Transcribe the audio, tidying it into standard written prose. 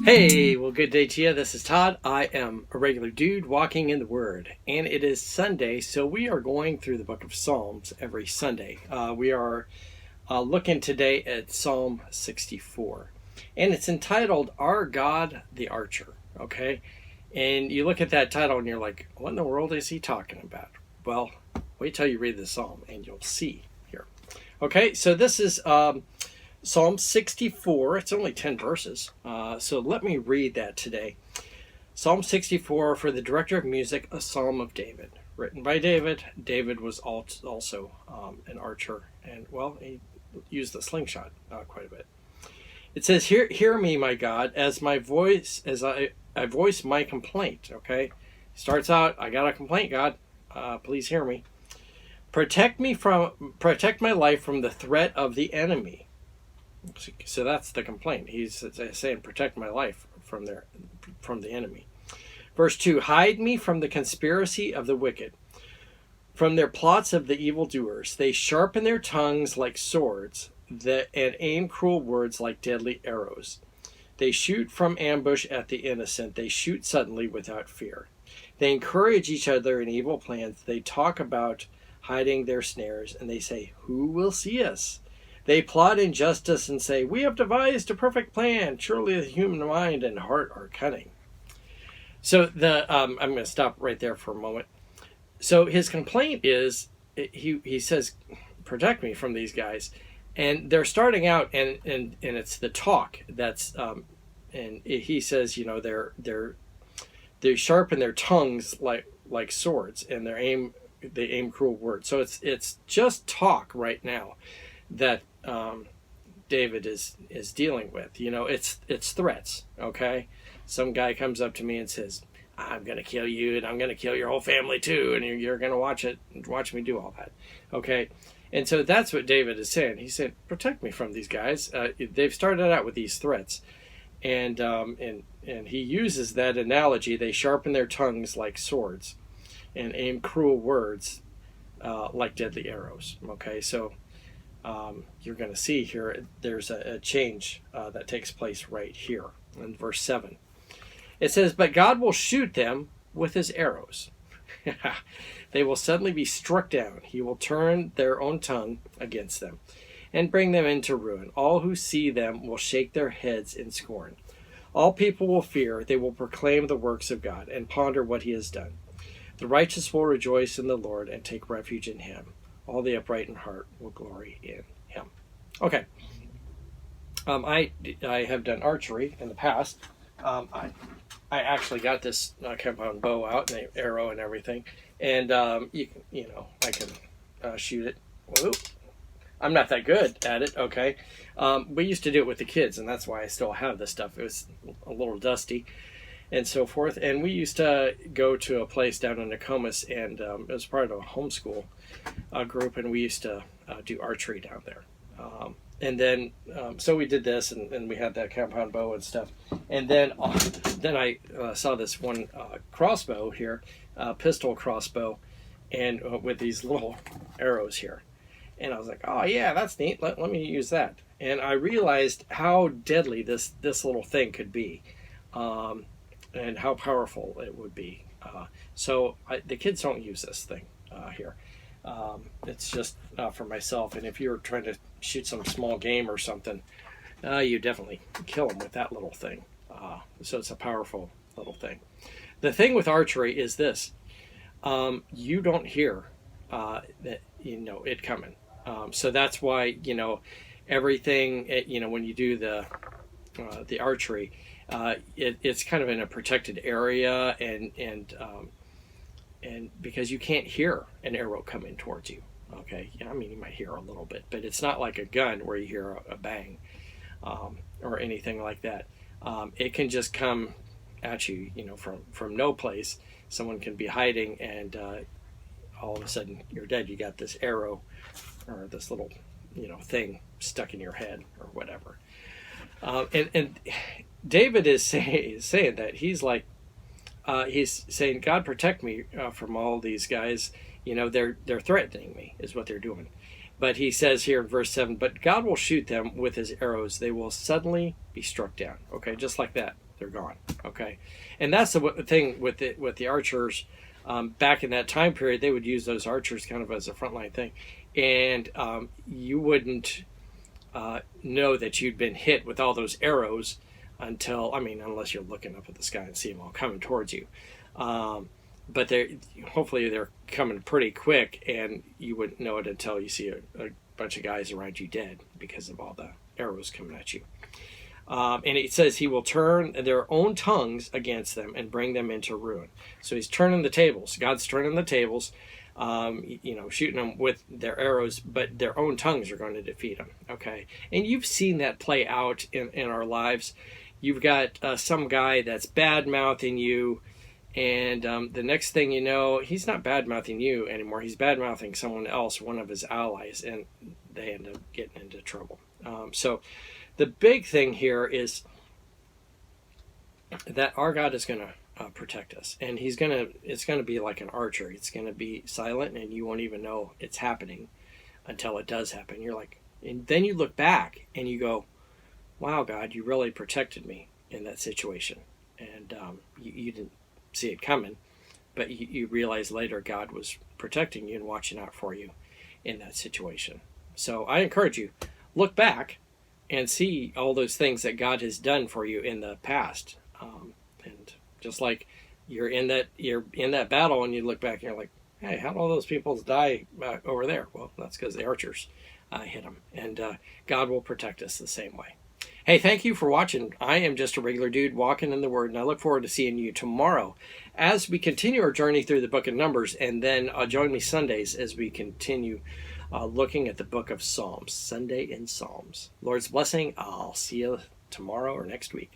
Hey, well, good day to you. This is Todd. I am a regular dude walking in the Word, and it is Sunday, so we are going through the book of Psalms every Sunday. We are looking today at Psalm 64, and it's entitled Our God the Archer, okay? And you look at that title and you're like, what in the world is he talking about? Well, wait till you read the Psalm and you'll see here. Okay, so this is Psalm 64, it's only 10 verses, so let me read that today. Psalm 64, for the director of music, a psalm of David, written by David. David was also an archer, and, well, he used the slingshot quite a bit. It says, hear me, my God, as I voice my complaint, okay? Starts out, I got a complaint, God, please hear me. Protect my life from the threat of the enemy. So that's the complaint. He's saying, protect my life from the enemy. Verse 2, hide me from the conspiracy of the wicked, from their plots of the evildoers. They sharpen their tongues like swords and aim cruel words like deadly arrows. They shoot from ambush at the innocent. They shoot suddenly without fear. They encourage each other in evil plans. They talk about hiding their snares, and they say, who will see us? They plot injustice and say, we have devised a perfect plan. Surely the human mind and heart are cunning. So I'm going to stop right there for a moment. So his complaint is, he says, protect me from these guys. And they're starting out, and it's the talk that's, and he says, you know, they sharpen their tongues like swords, and they aim cruel words. So it's just talk right now that David is dealing with. You know, it's threats. Okay, some guy comes up to me and says, I'm gonna kill you, and I'm gonna kill your whole family too, and you're gonna watch me do all that. Okay, and so that's what David is saying. He said, protect me from these guys. They've started out with these threats, and he uses that analogy. They sharpen their tongues like swords and aim cruel words like deadly arrows. Okay, so you're going to see here there's a change that takes place right here in verse 7. It says, but God will shoot them with his arrows. They will suddenly be struck down. He will turn their own tongue against them and bring them into ruin. All who see them will shake their heads in scorn. All people will fear. They will proclaim the works of God and ponder what he has done. The righteous will rejoice in the Lord and take refuge in him. All the upright in heart will glory in him. Okay. I have done archery in the past. I actually got this compound bow out and the arrow and everything, and I can shoot it. Whoop. I'm not that good at it. Okay. We used to do it with the kids, and that's why I still have this stuff. It was a little dusty and so forth. And we used to go to a place down in Nokomis, and it was part of a homeschool group, and we used to do archery down there. And then, so we did this, and we had that compound bow and stuff. And then I saw this one crossbow here, pistol crossbow, and with these little arrows here. And I was like, oh yeah, that's neat. Let me use that. And I realized how deadly this little thing could be, and how powerful it would be. So the kids don't use this thing here. It's just for myself. And if you're trying to shoot some small game or something, you definitely kill them with that little thing. So it's a powerful little thing. The thing with archery is this: you don't hear that it coming. So that's why everything. When you do the archery, it's kind of in a protected area, and because you can't hear an arrow coming towards you. Okay, I mean, you might hear a little bit, but it's not like a gun where you hear a bang or anything like that. It can just come at you, from no place. Someone can be hiding, and all of a sudden you're dead. You got this arrow or this little, thing stuck in your head or whatever. And David is saying that he's like, he's saying, God, protect me from all these guys. They're threatening me is what they're doing. But he says here in verse 7, but God will shoot them with his arrows. They will suddenly be struck down. Okay, just like that. they're gone. Okay, and that's the thing with the archers. Back in that time period, they would use those archers kind of as a frontline thing, and you wouldn't know that you'd been hit with all those arrows until, I mean, unless you're looking up at the sky and see them all coming towards you. But hopefully they're coming pretty quick, and you wouldn't know it until you see a bunch of guys around you dead because of all the arrows coming at you. And it says he will turn their own tongues against them and bring them into ruin. So he's turning the tables. God's turning the tables, shooting them with their arrows, but their own tongues are going to defeat them. Okay. And you've seen that play out in our lives. You've got some guy that's bad-mouthing you, and the next thing you know, he's not bad-mouthing you anymore. He's bad-mouthing someone else, one of his allies, and they end up getting into trouble. So the big thing here is that our God is going to protect us, and it's going to be like an archer. It's going to be silent, and you won't even know it's happening until it does happen. You're like, and then you look back and you go, wow, God, you really protected me in that situation. And you didn't see it coming, but you realize later God was protecting you and watching out for you in that situation. So I encourage you, look back and see all those things that God has done for you in the past. And just like you're in that battle and you look back and you're like, hey, how did all those people die over there? Well, that's because the archers hit them. And God will protect us the same way. Hey, thank you for watching. I am just a regular dude walking in the Word, and I look forward to seeing you tomorrow as we continue our journey through the book of Numbers, and then join me Sundays as we continue looking at the book of Psalms, Sunday in Psalms. Lord's blessing. I'll see you tomorrow or next week.